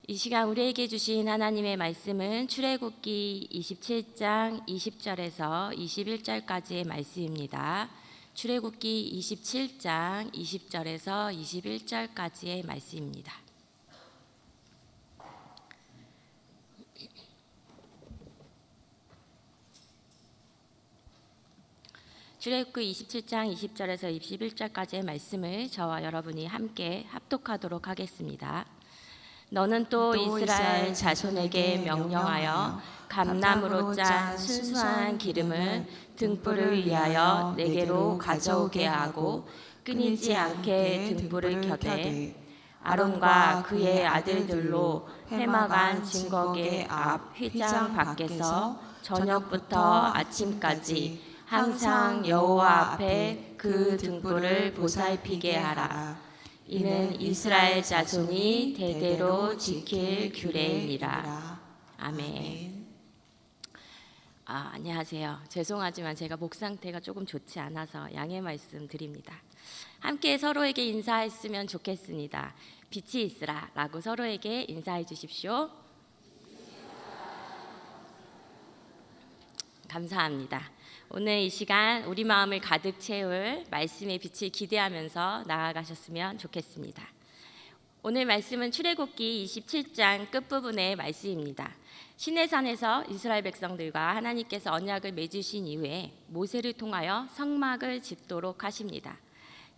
이 시간 우리에게 주신 하나님의 말씀은 출애굽기 27장 20절에서 21절까지의 말씀입니다. 출애굽기 27장 20절에서 21절까지의 말씀입니다. 출애굽기 27장 20절에서 21절까지의 말씀을 저와 여러분이 함께 합독하도록 하겠습니다. 너는 또 이스라엘 자손에게 명령하여 감람으로 짠 순수한 기름을 등불을 위하여 내게로 가져오게 하고 끊이지 않게 등불을 켜되 아론과 그의 아들들로 회막안 증거계 앞 휘장 밖에서 저녁부터 아침까지 항상 여호와 앞에 그 등불을 보살피게 하라. 이는 이스라엘 자손이 대대로 지킬 규례이니라. 아멘. 안녕하세요. 죄송하지만 제가 목 상태가 조금 좋지 않아서 양해 말씀 드립니다. 함께 서로에게 인사했으면 좋겠습니다. 빛이 있으라 라고 서로에게 인사해 주십시오. 감사합니다. 오늘 이 시간 우리 마음을 가득 채울 말씀의 빛을 기대하면서 나아가셨으면 좋겠습니다. 오늘 말씀은 출애굽기 27장 끝부분의 말씀입니다. 시내산에서 이스라엘 백성들과 하나님께서 언약을 맺으신 이후에 모세를 통하여 성막을 짓도록 하십니다.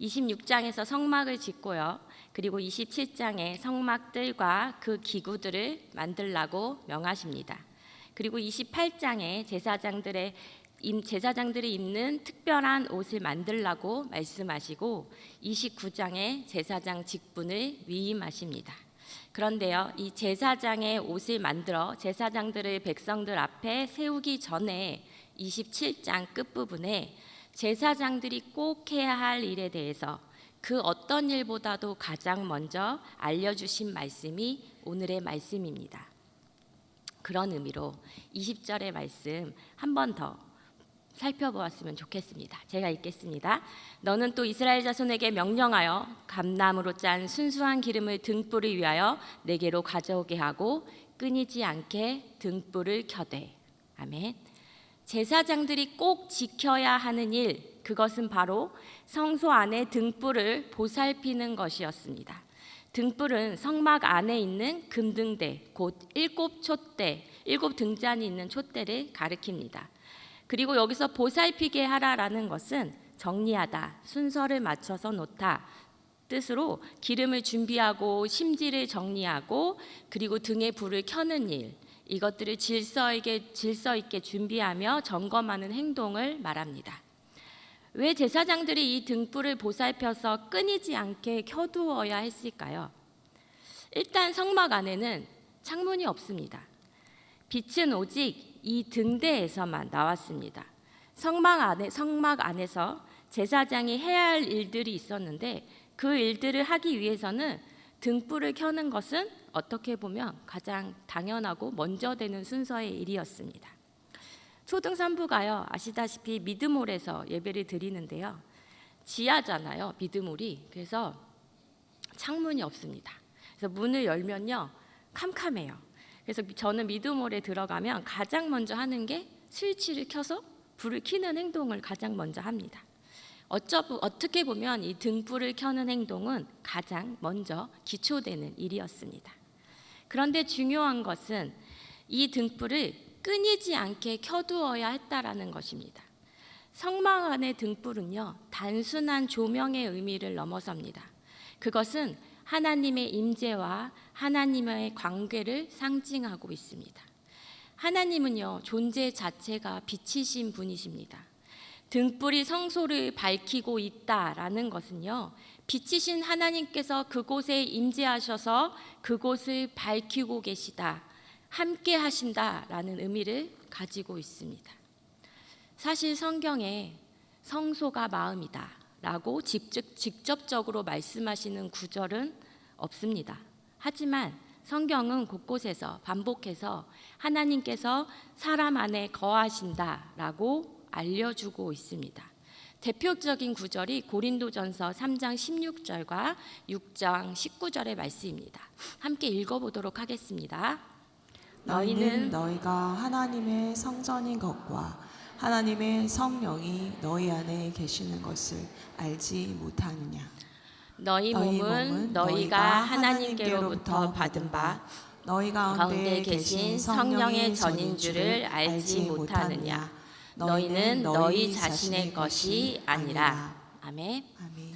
26장에서 성막을 짓고요. 그리고 27장에 성막들과 그 기구들을 만들라고 명하십니다. 그리고 28장에 제사장들이 입는 특별한 옷을 만들라고 말씀하시고 29장에 제사장 직분을 위임하십니다. 그런데요, 이 제사장의 옷을 만들어 제사장들을 백성들 앞에 세우기 전에 27장 끝부분에 제사장들이 꼭 해야 할 일에 대해서 그 어떤 일보다도 가장 먼저 알려주신 말씀이 오늘의 말씀입니다. 그런 의미로 20절의 말씀 한 번 더 살펴보았으면 좋겠습니다. 제가 읽겠습니다. 너는 또 이스라엘 자손에게 명령하여 감람으로 짠 순수한 기름을 등불을 위하여 내게로 가져오게 하고 끊이지 않게 등불을 켜되. 아멘. 제사장들이 꼭 지켜야 하는 일, 그것은 바로 성소 안의 등불을 보살피는 것이었습니다. 등불은 성막 안에 있는 금등대, 곧 7촛대, 7등잔이 있는 촛대를 가리킵니다. 그리고 여기서 보살피게 하라라는 것은 정리하다, 순서를 맞춰서 놓다 뜻으로 기름을 준비하고 심지를 정리하고 그리고 등에 불을 켜는 일, 이것들을 질서 있게 준비하며 점검하는 행동을 말합니다. 왜 제사장들이 이 등불을 보살펴서 끊이지 않게 켜두어야 했을까요? 일단 성막 안에는 창문이 없습니다. 빛은 오직 이 등대에서만 나왔습니다. 성막 안에서 제사장이 해야 할 일들이 있었는데 그 일들을 하기 위해서는 등불을 켜는 것은 어떻게 보면 가장 당연하고 먼저 되는 순서의 일이었습니다. 초등산부가요, 아시다시피 미드몰에서 예배를 드리는데요, 지하잖아요, 미드몰이. 그래서 창문이 없습니다. 그래서 문을 열면요 캄캄해요. 그래서 저는 미드몰에 들어가면 가장 먼저 하는 게 스위치를 켜서 불을 켜는 행동을 가장 먼저 합니다. 어떻게 보면 이 등불을 켜는 행동은 가장 먼저 기초되는 일이었습니다. 그런데 중요한 것은 이 등불을 끊이지 않게 켜두어야 했다라는 것입니다. 성막 안의 등불은요, 단순한 조명의 의미를 넘어섭니다. 그것은 하나님의 임재와 하나님의 관계를 상징하고 있습니다. 하나님은요, 존재 자체가 빛이신 분이십니다. 등불이 성소를 밝히고 있다라는 것은요, 빛이신 하나님께서 그곳에 임재하셔서 그곳을 밝히고 계시다, 함께 하신다라는 의미를 가지고 있습니다. 사실 성경에 성소가 마음이다 라고 직접적으로 말씀하시는 구절은 없습니다. 하지만 성경은 곳곳에서 반복해서 하나님께서 사람 안에 거하신다라고 알려주고 있습니다. 대표적인 구절이 고린도전서 3장 16절과 6장 19절의 말씀입니다. 함께 읽어보도록 하겠습니다. 너희는 너희가 하나님의 성전인 것과 하나님의 성령이 너희 안에 계시는 것을 알지 못하느냐. 너희 몸은 너희가 하나님께로부터 받은 바 너희 가운데 계신 성령의 전인 줄을 알지 못하느냐. 너희는 너희 자신의 것이 아니라. 아멘. 아멘.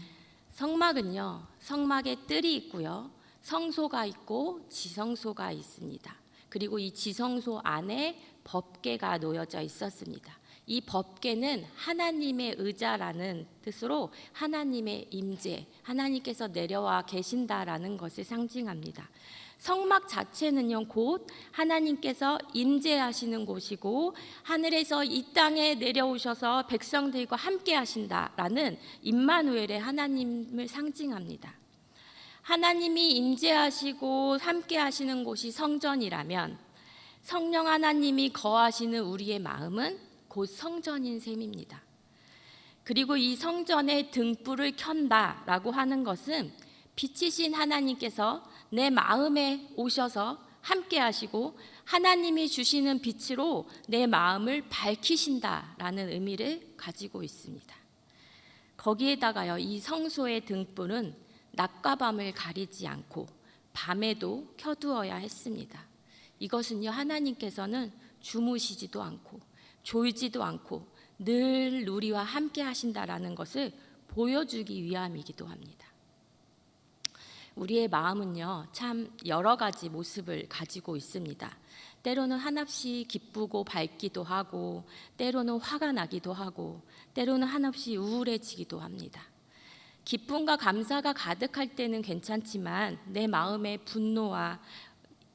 성막은요, 성막에 뜰이 있고요, 성소가 있고 지성소가 있습니다. 그리고 이 지성소 안에 법궤가 놓여져 있었습니다. 이 법궤는 하나님의 의자라는 뜻으로 하나님의 임재, 하나님께서 내려와 계신다라는 것을 상징합니다. 성막 자체는요, 곧 하나님께서 임재하시는 곳이고 하늘에서 이 땅에 내려오셔서 백성들과 함께 하신다라는 임마누엘의 하나님을 상징합니다. 하나님이 임재하시고 함께 하시는 곳이 성전이라면 성령 하나님이 거하시는 우리의 마음은 곧 성전인 셈입니다. 그리고 이 성전의 등불을 켠다라고 하는 것은 빛이신 하나님께서 내 마음에 오셔서 함께 하시고 하나님이 주시는 빛으로 내 마음을 밝히신다라는 의미를 가지고 있습니다. 거기에다가요, 이 성소의 등불은 낮과 밤을 가리지 않고 밤에도 켜두어야 했습니다. 이것은요, 하나님께서는 주무시지도 않고 졸지도 않고 늘 우리와 함께 하신다라는 것을 보여주기 위함이기도 합니다. 우리의 마음은요, 참 여러 가지 모습을 가지고 있습니다. 때로는 한없이 기쁘고 밝기도 하고, 때로는 화가 나기도 하고, 때로는 한없이 우울해지기도 합니다. 기쁨과 감사가 가득할 때는 괜찮지만 내 마음에 분노와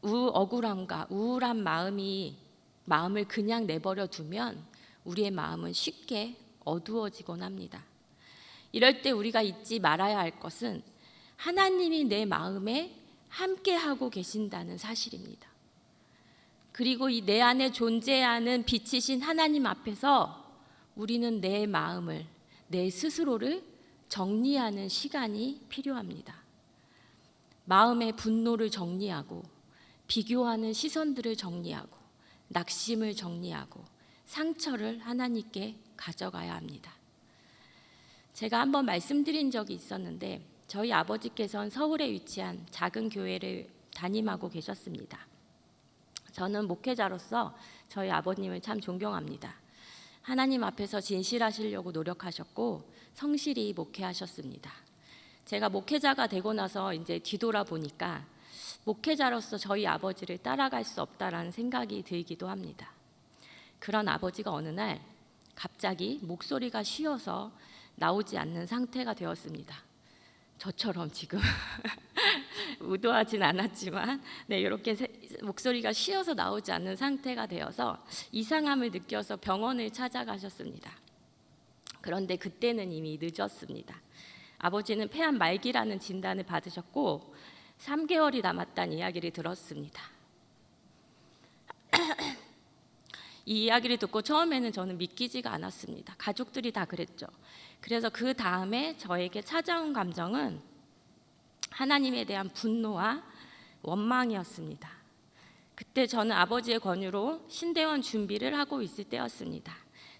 억울함과 우울한 마음을 그냥 내버려 두면 우리의 마음은 쉽게 어두워지곤 합니다. 이럴 때 우리가 잊지 말아야 할 것은 하나님이 내 마음에 함께하고 계신다는 사실입니다. 그리고 이 내 안에 존재하는 빛이신 하나님 앞에서 우리는 내 마음을, 내 스스로를 정리하는 시간이 필요합니다. 마음의 분노를 정리하고, 비교하는 시선들을 정리하고, 낙심을 정리하고, 상처를 하나님께 가져가야 합니다. 제가 한번 말씀드린 적이 있었는데, 저희 아버지께서는 서울에 위치한 작은 교회를 담임하고 계셨습니다. 저는 목회자로서 저희 아버님을 참 존경합니다. 하나님 앞에서 진실하시려고 노력하셨고 성실히 목회하셨습니다. 제가 목회자가 되고 나서 이제 뒤돌아보니까 목회자로서 저희 아버지를 따라갈 수 없다라는 생각이 들기도 합니다. 그런 아버지가 어느 날 갑자기 목소리가 쉬어서 나오지 않는 상태가 되었습니다. 저처럼 지금 의도하진 않았지만 이렇게 목소리가 쉬어서 나오지 않는 상태가 되어서 이상함을 느껴서 병원을 찾아가셨습니다. 그런데 그때는 이미 늦었습니다. 아버지는 폐암 말기라는 진단을 받으셨고 3개월이 남았다는 이야기를 들었습니다. 이 이야기를 듣고 처음에는 저는 믿기지가 않았습니다. 가족들이 다 그랬죠. 그래서 그 다음에 저에게 찾아온 감정은 하나님에 대한 분노와 원망이었습니다. 그때 저는 아버지의 권유로 신대원 준비를 하고 있을 때였습니다.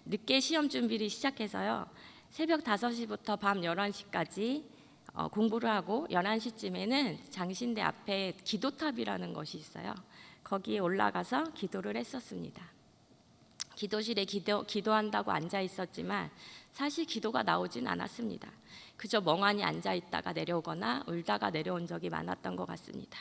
늦게 시험 준비를 시작해서요, 새벽 5시부터 밤 11시까지 공부를 하고 11시쯤에는 장신대 앞에 기도탑이라는 것이 있어요. 거기에 올라가서 기도를 했었습니다. 기도실에 기도한다고 앉아 있었지만 사실 기도가 나오진 않았습니다. 그저 멍하니 앉아 있다가 내려오거나 울다가 내려온 적이 많았던 것 같습니다.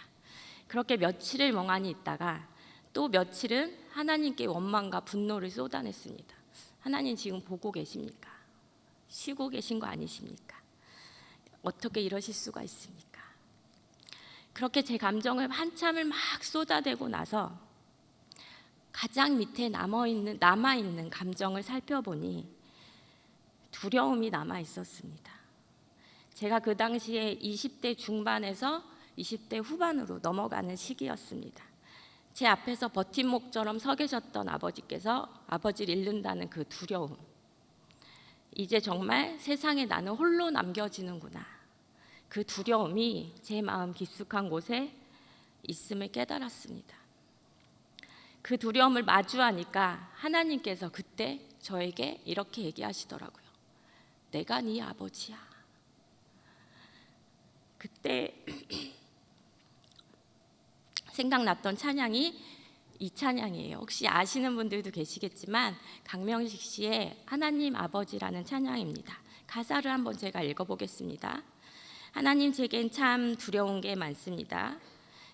그렇게 며칠을 멍하니 있다가 또 며칠은 하나님께 원망과 분노를 쏟아냈습니다. 하나님 지금 보고 계십니까? 쉬고 계신 거 아니십니까? 어떻게 이러실 수가 있습니까? 그렇게 제 감정을 한참을 막 쏟아대고 나서 가장 밑에 남아있는 감정을 살펴보니 두려움이 남아있었습니다. 제가 그 당시에 20대 중반에서 20대 후반으로 넘어가는 시기였습니다. 제 앞에서 버팀목처럼 서 계셨던 아버지께서 아버지를 잃는다는 그 두려움, 이제 정말 세상에 나는 홀로 남겨지는구나. 그 두려움이 제 마음 깊숙한 곳에 있음을 깨달았습니다. 그 두려움을 마주하니까 하나님께서 그때 저에게 이렇게 얘기하시더라고요. 내가 네 아버지야. 그때 생각났던 찬양이 이 찬양이에요. 혹시 아시는 분들도 계시겠지만 강명식 씨의 하나님 아버지라는 찬양입니다. 가사를 한번 제가 읽어보겠습니다. 하나님, 제겐 참 두려운 게 많습니다.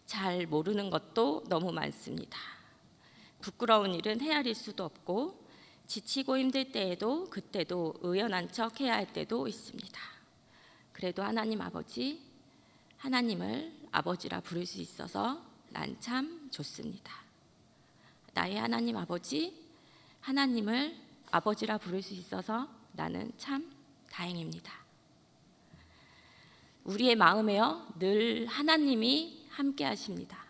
잘 모르는 것도 너무 많습니다. 부끄러운 일은 헤아릴 수도 없고 지치고 힘들 때에도 그때도 의연한 척 해야 할 때도 있습니다. 그래도 하나님 아버지, 하나님을 아버지라 부를 수 있어서 난 참 좋습니다. 나의 하나님 아버지, 하나님을 아버지라 부를 수 있어서 나는 참 다행입니다. 우리의 마음에요, 늘 하나님이 함께 하십니다.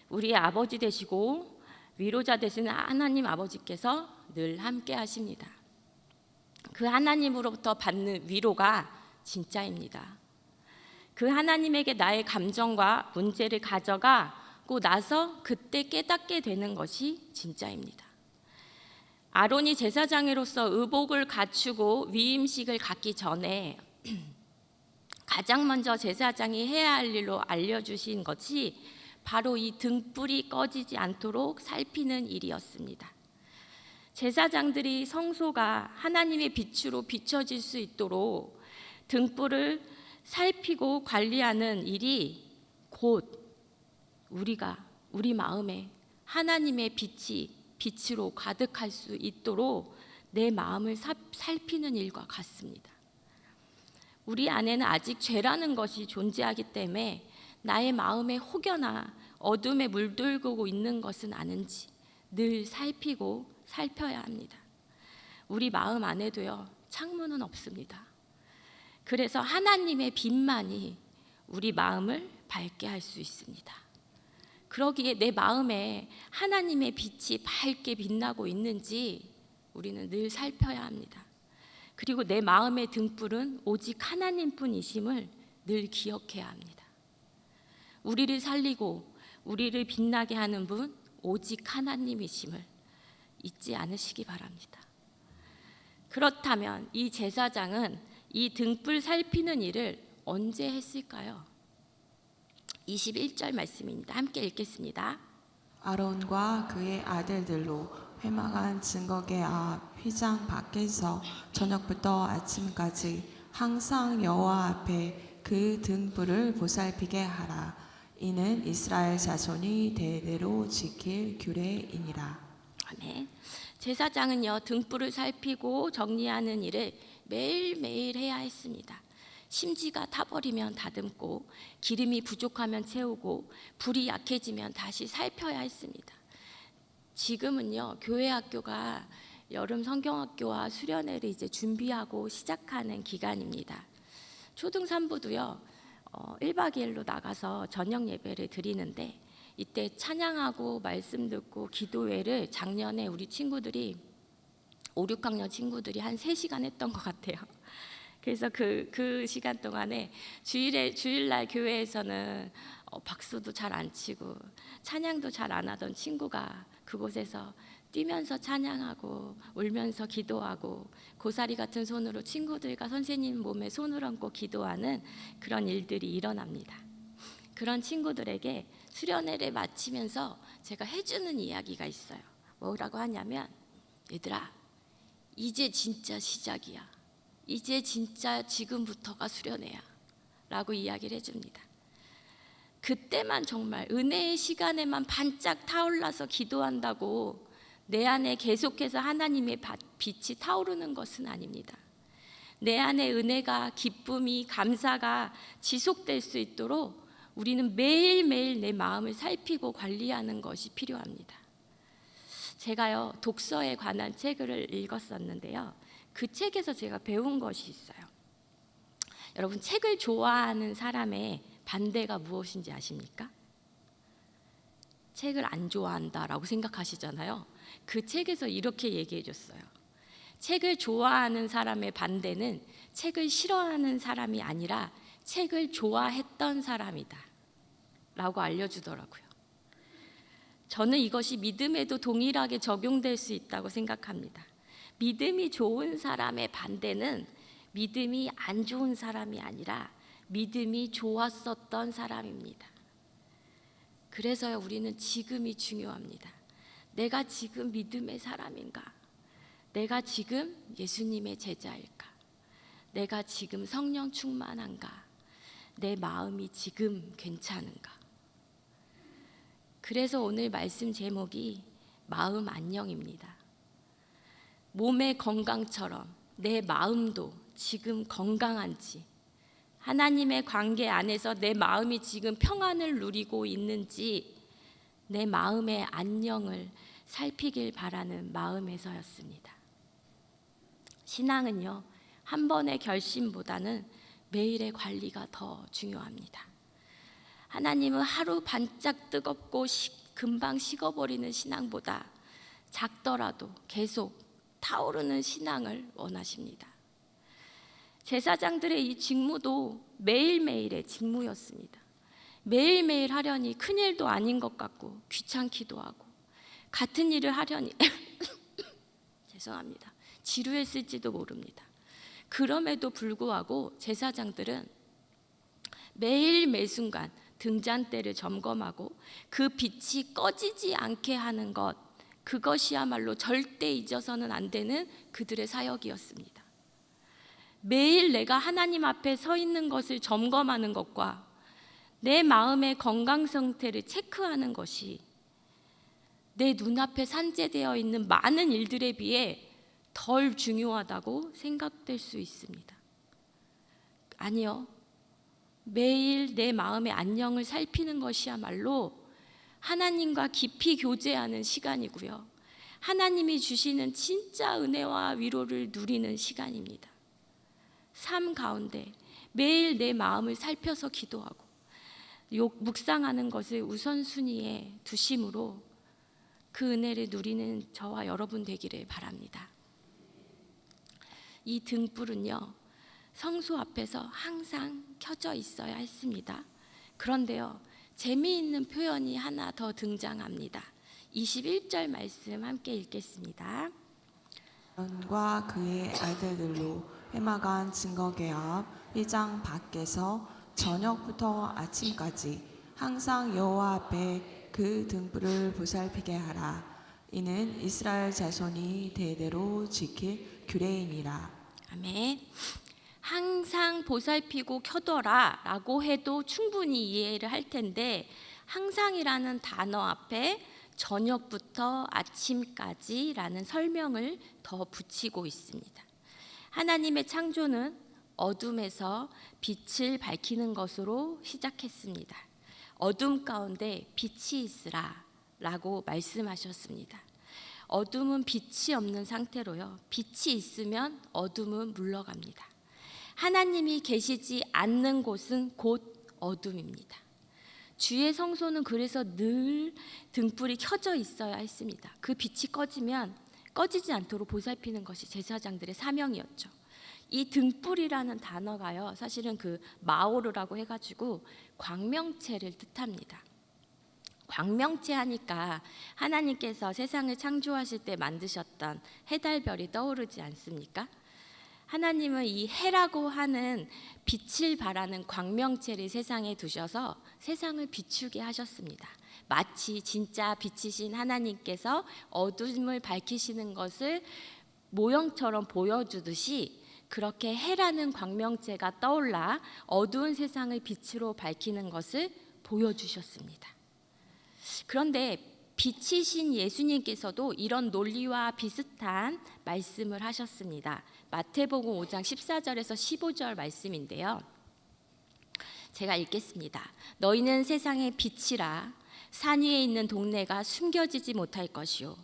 우리의 아버지 되시고 위로자 되시는 하나님 아버지께서 늘 함께 하십니다. 그 하나님으로부터 받는 위로가 진짜입니다. 그 하나님에게 나의 감정과 문제를 가져가고 나서 그때 깨닫게 되는 것이 진짜입니다. 아론이 제사장으로서 의복을 갖추고 위임식을 갖기 전에 가장 먼저 제사장이 해야 할 일로 알려주신 것이 바로 이 등불이 꺼지지 않도록 살피는 일이었습니다. 제사장들이 성소가 하나님의 빛으로 비춰질 수 있도록 등불을 살피고 관리하는 일이 곧 우리 마음에 하나님의 빛으로 가득할 수 있도록 내 마음을 살피는 일과 같습니다. 우리 안에는 아직 죄라는 것이 존재하기 때문에 나의 마음에 혹여나 어둠에 물들고 있는 것은 아는지 늘 살펴야 합니다. 우리 마음 안에도요, 창문은 없습니다. 그래서 하나님의 빛만이 우리 마음을 밝게 할 수 있습니다. 그러기에 내 마음에 하나님의 빛이 밝게 빛나고 있는지 우리는 늘 살펴야 합니다. 그리고 내 마음의 등불은 오직 하나님뿐이심을 늘 기억해야 합니다. 우리를 살리고 우리를 빛나게 하는 분 오직 하나님이심을 잊지 않으시기 바랍니다. 그렇다면 이 제사장은 이 등불 살피는 일을 언제 했을까요? 21절 말씀입니다. 함께 읽겠습니다. 아론과 그의 아들들로 회막한 증거계 앞 휘장 밖에서 저녁부터 아침까지 항상 여호와 앞에 그 등불을 보살피게 하라. 이는 이스라엘 자손이 대대로 지킬 규례이니라. 아멘. 제사장은요, 등불을 살피고 정리하는 일을 매일매일 해야 했습니다. 심지가 타버리면 다듬고 기름이 부족하면 채우고 불이 약해지면 다시 살펴야 했습니다. 지금은요, 교회 학교가 여름 성경학교와 수련회를 이제 준비하고 시작하는 기간입니다. 초등 3부도요 1박 2일로 나가서 저녁 예배를 드리는데, 이때 찬양하고 말씀 듣고 기도회를 작년에 우리 친구들이 5, 6학년 친구들이 한 3시간 했던 것 같아요. 그래서 그 시간 동안에 주일날 교회에서는 박수도 잘 안 치고 찬양도 잘 안 하던 친구가 그곳에서 뛰면서 찬양하고 울면서 기도하고 고사리 같은 손으로 친구들과 선생님 몸에 손을 얹고 기도하는 그런 일들이 일어납니다. 그런 친구들에게 수련회를 마치면서 제가 해주는 이야기가 있어요. 뭐라고 하냐면, 얘들아, 이제 진짜 시작이야. 이제 진짜 지금부터가 수련회야 라고 이야기를 해줍니다. 그때만 정말 은혜의 시간에만 반짝 타올라서 기도한다고 내 안에 계속해서 하나님의 빛이 타오르는 것은 아닙니다. 내 안에 은혜가, 기쁨이, 감사가 지속될 수 있도록 우리는 매일매일 내 마음을 살피고 관리하는 것이 필요합니다. 제가요, 독서에 관한 책을 읽었었는데요, 그 책에서 제가 배운 것이 있어요. 여러분, 책을 좋아하는 사람의 반대가 무엇인지 아십니까? 책을 안 좋아한다라고 생각하시잖아요. 그 책에서 이렇게 얘기해 줬어요. 책을 좋아하는 사람의 반대는 책을 싫어하는 사람이 아니라 책을 좋아했던 사람이다 라고 알려주더라고요. 저는 이것이 믿음에도 동일하게 적용될 수 있다고 생각합니다. 믿음이 좋은 사람의 반대는 믿음이 안 좋은 사람이 아니라 믿음이 좋았었던 사람입니다. 그래서요, 우리는 지금이 중요합니다. 내가 지금 믿음의 사람인가? 내가 지금 예수님의 제자일까? 내가 지금 성령 충만한가? 내 마음이 지금 괜찮은가? 그래서 오늘 말씀 제목이 마음 안녕입니다. 몸의 건강처럼 내 마음도 지금 건강한지, 하나님의 관계 안에서 내 마음이 지금 평안을 누리고 있는지 내 마음의 안녕을 살피길 바라는 마음에서였습니다. 신앙은요, 한 번의 결심보다는 매일의 관리가 더 중요합니다. 하나님은 하루 반짝 뜨겁고 금방 식어버리는 신앙보다 작더라도 계속 타오르는 신앙을 원하십니다. 제사장들의 이 직무도 매일매일의 직무였습니다. 매일매일 하려니 큰일도 아닌 것 같고 귀찮기도 하고, 같은 일을 하려니 죄송합니다. 지루했을지도 모릅니다. 그럼에도 불구하고 제사장들은 매일 매순간 등잔대를 점검하고 그 빛이 꺼지지 않게 하는 것, 그것이야말로 절대 잊어서는 안 되는 그들의 사역이었습니다. 매일 내가 하나님 앞에 서 있는 것을 점검하는 것과 내 마음의 건강 상태를 체크하는 것이 내 눈앞에 산재되어 있는 많은 일들에 비해 덜 중요하다고 생각될 수 있습니다. 아니요. 매일 내 마음의 안녕을 살피는 것이야말로 하나님과 깊이 교제하는 시간이고요. 하나님이 주시는 진짜 은혜와 위로를 누리는 시간입니다. 삶 가운데 매일 내 마음을 살펴서 기도하고 묵상하는 것을 우선순위에 두심으로 그 은혜를 누리는 저와 여러분 되기를 바랍니다. 이 등불은요, 성소 앞에서 항상 켜져 있어야 했습니다. 그런데요, 재미있는 표현이 하나 더 등장합니다. 21절 말씀 함께 읽겠습니다. 아론과 그의 아들들로 회막안 증거계 앞 회장 밖에서 저녁부터 아침까지 항상 여호와 앞에 그 등불을 보살피게 하라. 이는 이스라엘 자손이 대대로 지킬 규례이니라. 아멘. 항상 보살피고 켜둬라 라고 해도 충분히 이해를 할 텐데, 항상이라는 단어 앞에 저녁부터 아침까지 라는 설명을 더 붙이고 있습니다. 하나님의 창조는 어둠에서 빛을 밝히는 것으로 시작했습니다. 어둠 가운데 빛이 있으라 라고 말씀하셨습니다. 어둠은 빛이 없는 상태로요, 빛이 있으면 어둠은 물러갑니다. 하나님이 계시지 않는 곳은 곧 어둠입니다. 주의 성소는 그래서 늘 등불이 켜져 있어야 했습니다. 그 빛이 꺼지면 꺼지지 않도록 보살피는 것이 제사장들의 사명이었죠. 이 등불이라는 단어가요, 사실은 그 마오르라고 해가지고 광명체를 뜻합니다. 광명체 하니까 하나님께서 세상을 창조하실 때 만드셨던 해달별이 떠오르지 않습니까? 하나님은 이 해라고 하는 빛을 발하는 광명체를 세상에 두셔서 세상을 비추게 하셨습니다. 마치 진짜 빛이신 하나님께서 어둠을 밝히시는 것을 모형처럼 보여주듯이 그렇게 해라는 광명체가 떠올라 어두운 세상을 빛으로 밝히는 것을 보여주셨습니다. 그런데 빛이신 예수님께서도 이런 논리와 비슷한 말씀을 하셨습니다. 마태복음 5장 14절에서 15절 말씀인데요. 제가 읽겠습니다. 너희는 세상의 빛이라. 산 위에 있는 동네가 숨겨지지 못할 것이요,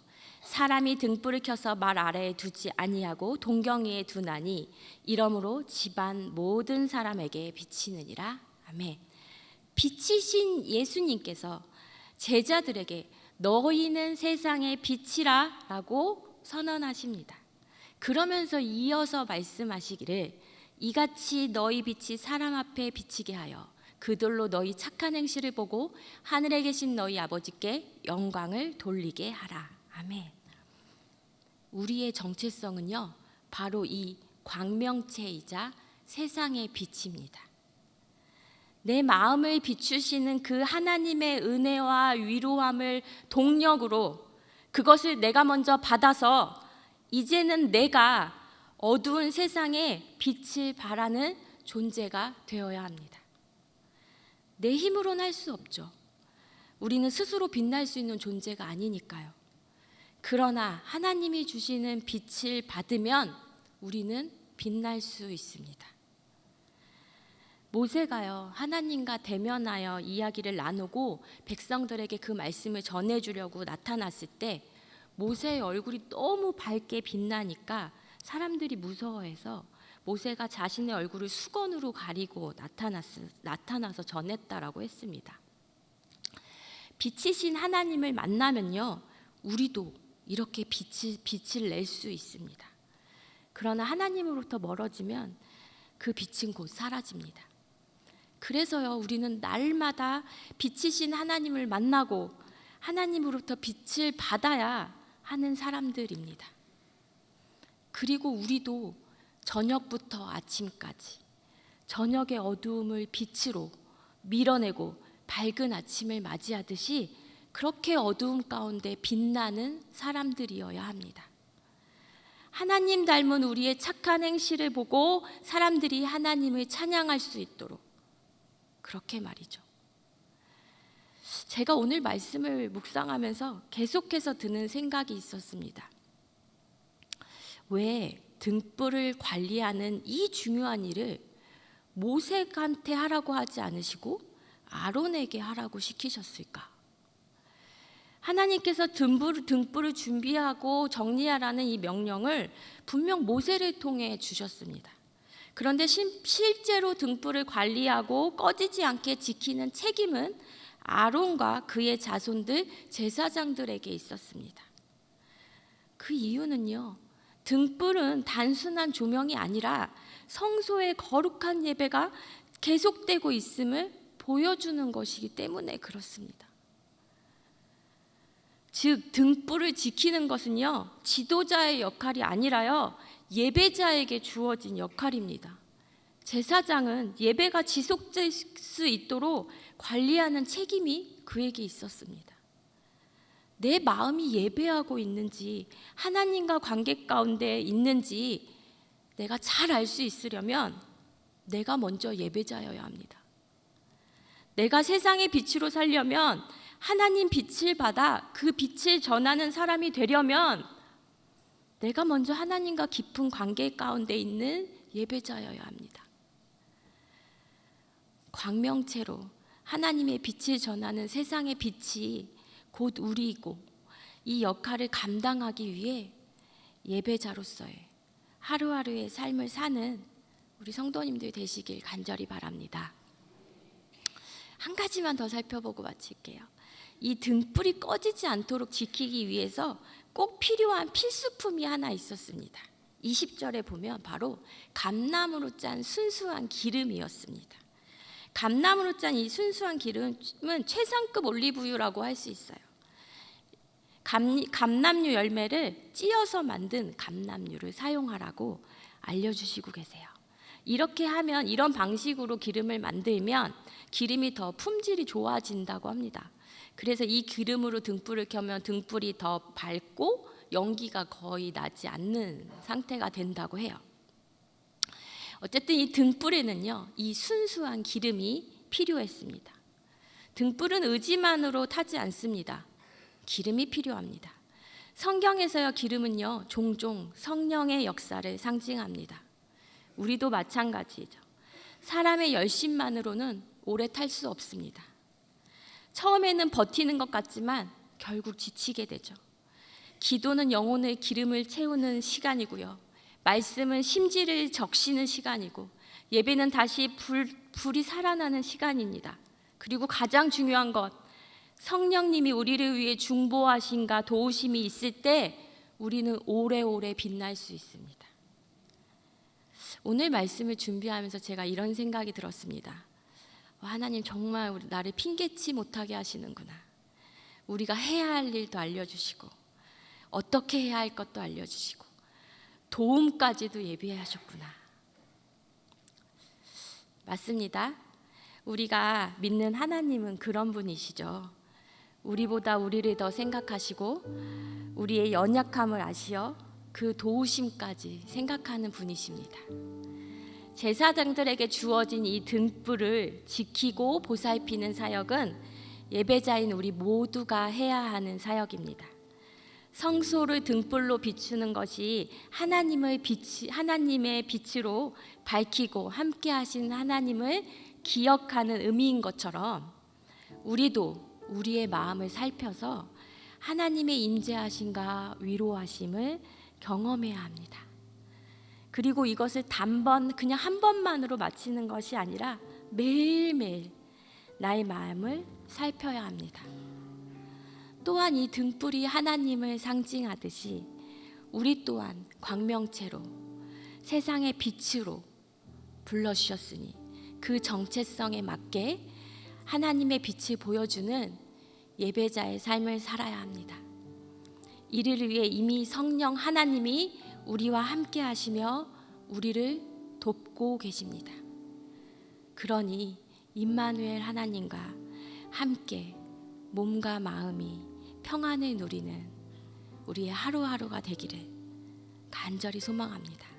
사람이 등불을 켜서 말 아래에 두지 아니하고 동경 위에 두나니 이러므로 집안 모든 사람에게 비치느니라. 아멘. 빛이신 예수님께서 제자들에게 너희는 세상의 빛이라 라고 선언하십니다. 그러면서 이어서 말씀하시기를 이같이 너희 빛이 사람 앞에 비치게 하여 그들로 너희 착한 행실을 보고 하늘에 계신 너희 아버지께 영광을 돌리게 하라. 아멘. 우리의 정체성은요, 바로 이 광명체이자 세상의 빛입니다. 내 마음을 비추시는 그 하나님의 은혜와 위로함을 동력으로 그것을 내가 먼저 받아서 이제는 내가 어두운 세상에 빛을 발하는 존재가 되어야 합니다. 내 힘으로는 할 수 없죠. 우리는 스스로 빛날 수 있는 존재가 아니니까요. 그러나 하나님이 주시는 빛을 받으면 우리는 빛날 수 있습니다. 모세가요, 하나님과 대면하여 이야기를 나누고 백성들에게 그 말씀을 전해주려고 나타났을 때 모세의 얼굴이 너무 밝게 빛나니까 사람들이 무서워해서 모세가 자신의 얼굴을 수건으로 가리고 나타나서 전했다라고 했습니다. 빛이신 하나님을 만나면요, 우리도 이렇게 빛을 낼 수 있습니다. 그러나 하나님으로부터 멀어지면 그 빛은 곧 사라집니다. 그래서요, 우리는 날마다 빛이신 하나님을 만나고 하나님으로부터 빛을 받아야 하는 사람들입니다. 그리고 우리도 저녁부터 아침까지 저녁의 어두움을 빛으로 밀어내고 밝은 아침을 맞이하듯이 그렇게 어두움 가운데 빛나는 사람들이어야 합니다. 하나님 닮은 우리의 착한 행실을 보고 사람들이 하나님을 찬양할 수 있도록, 그렇게 말이죠. 제가 오늘 말씀을 묵상하면서 계속해서 드는 생각이 있었습니다. 왜 등불을 관리하는 이 중요한 일을 모세한테 하라고 하지 않으시고 아론에게 하라고 시키셨을까? 하나님께서 등불을 준비하고 정리하라는 이 명령을 분명 모세를 통해 주셨습니다. 그런데 실제로 등불을 관리하고 꺼지지 않게 지키는 책임은 아론과 그의 자손들 제사장들에게 있었습니다. 그 이유는요, 등불은 단순한 조명이 아니라 성소의 거룩한 예배가 계속되고 있음을 보여주는 것이기 때문에 그렇습니다. 즉, 등불을 지키는 것은요, 지도자의 역할이 아니라요, 예배자에게 주어진 역할입니다. 제사장은 예배가 지속될 수 있도록 관리하는 책임이 그에게 있었습니다. 내 마음이 예배하고 있는지, 하나님과 관계 가운데 있는지 내가 잘 알 수 있으려면 내가 먼저 예배자여야 합니다. 내가 세상의 빛으로 살려면, 하나님 빛을 받아 그 빛을 전하는 사람이 되려면 내가 먼저 하나님과 깊은 관계 가운데 있는 예배자여야 합니다. 광명체로 하나님의 빛을 전하는 세상의 빛이 곧 우리이고, 이 역할을 감당하기 위해 예배자로서의 하루하루의 삶을 사는 우리 성도님들 되시길 간절히 바랍니다. 한 가지만 더 살펴보고 마칠게요. 이 등불이 꺼지지 않도록 지키기 위해서 꼭 필요한 필수품이 하나 있었습니다. 20절에 보면 바로 감나무로 짠 순수한 기름이었습니다. 감나무로 짠 이 순수한 기름은 최상급 올리브유라고 할 수 있어요. 감람류 열매를 찧어서 만든 감람유를 사용하라고 알려주시고 계세요. 이렇게 하면, 이런 방식으로 기름을 만들면 기름이 더 품질이 좋아진다고 합니다. 그래서 이 기름으로 등불을 켜면 등불이 더 밝고 연기가 거의 나지 않는 상태가 된다고 해요. 어쨌든 이 등불에는요, 이 순수한 기름이 필요했습니다. 등불은 의지만으로 타지 않습니다. 기름이 필요합니다. 성경에서요, 기름은요, 종종 성령의 역사를 상징합니다. 우리도 마찬가지죠. 사람의 열심만으로는 오래 탈 수 없습니다. 처음에는 버티는 것 같지만 결국 지치게 되죠. 기도는 영혼의 기름을 채우는 시간이고요. 말씀은 심지를 적시는 시간이고, 예배는 다시 불이 살아나는 시간입니다. 그리고 가장 중요한 것, 성령님이 우리를 위해 중보하심과 도우심이 있을 때 우리는 오래오래 빛날 수 있습니다. 오늘 말씀을 준비하면서 제가 이런 생각이 들었습니다. 하나님 정말 나를 핑계치 못하게 하시는구나. 우리가 해야 할 일도 알려주시고 어떻게 해야 할 것도 알려주시고 도움까지도 예비하셨구나. 맞습니다. 우리가 믿는 하나님은 그런 분이시죠. 우리보다 우리를 더 생각하시고 우리의 연약함을 아시어 그 도우심까지 생각하는 분이십니다. 제사장들에게 주어진 이 등불을 지키고 보살피는 사역은 예배자인 우리 모두가 해야 하는 사역입니다. 성소를 등불로 비추는 것이 하나님의 빛으로 밝히고 함께 하신 하나님을 기억하는 의미인 것처럼 우리도 우리의 마음을 살펴서 하나님의 임재하심과 위로하심을 경험해야 합니다. 그리고 이것을 단번 그냥 한 번만으로 마치는 것이 아니라 매일매일 나의 마음을 살펴야 합니다. 또한 이 등불이 하나님을 상징하듯이 우리 또한 광명체로 세상의 빛으로 불러주셨으니 그 정체성에 맞게 하나님의 빛을 보여주는 예배자의 삶을 살아야 합니다. 이를 위해 이미 성령 하나님이 우리와 함께 하시며 우리를 돕고 계십니다. 그러니 임마누엘 하나님과 함께 몸과 마음이 평안을 누리는 우리의 하루하루가 되기를 간절히 소망합니다.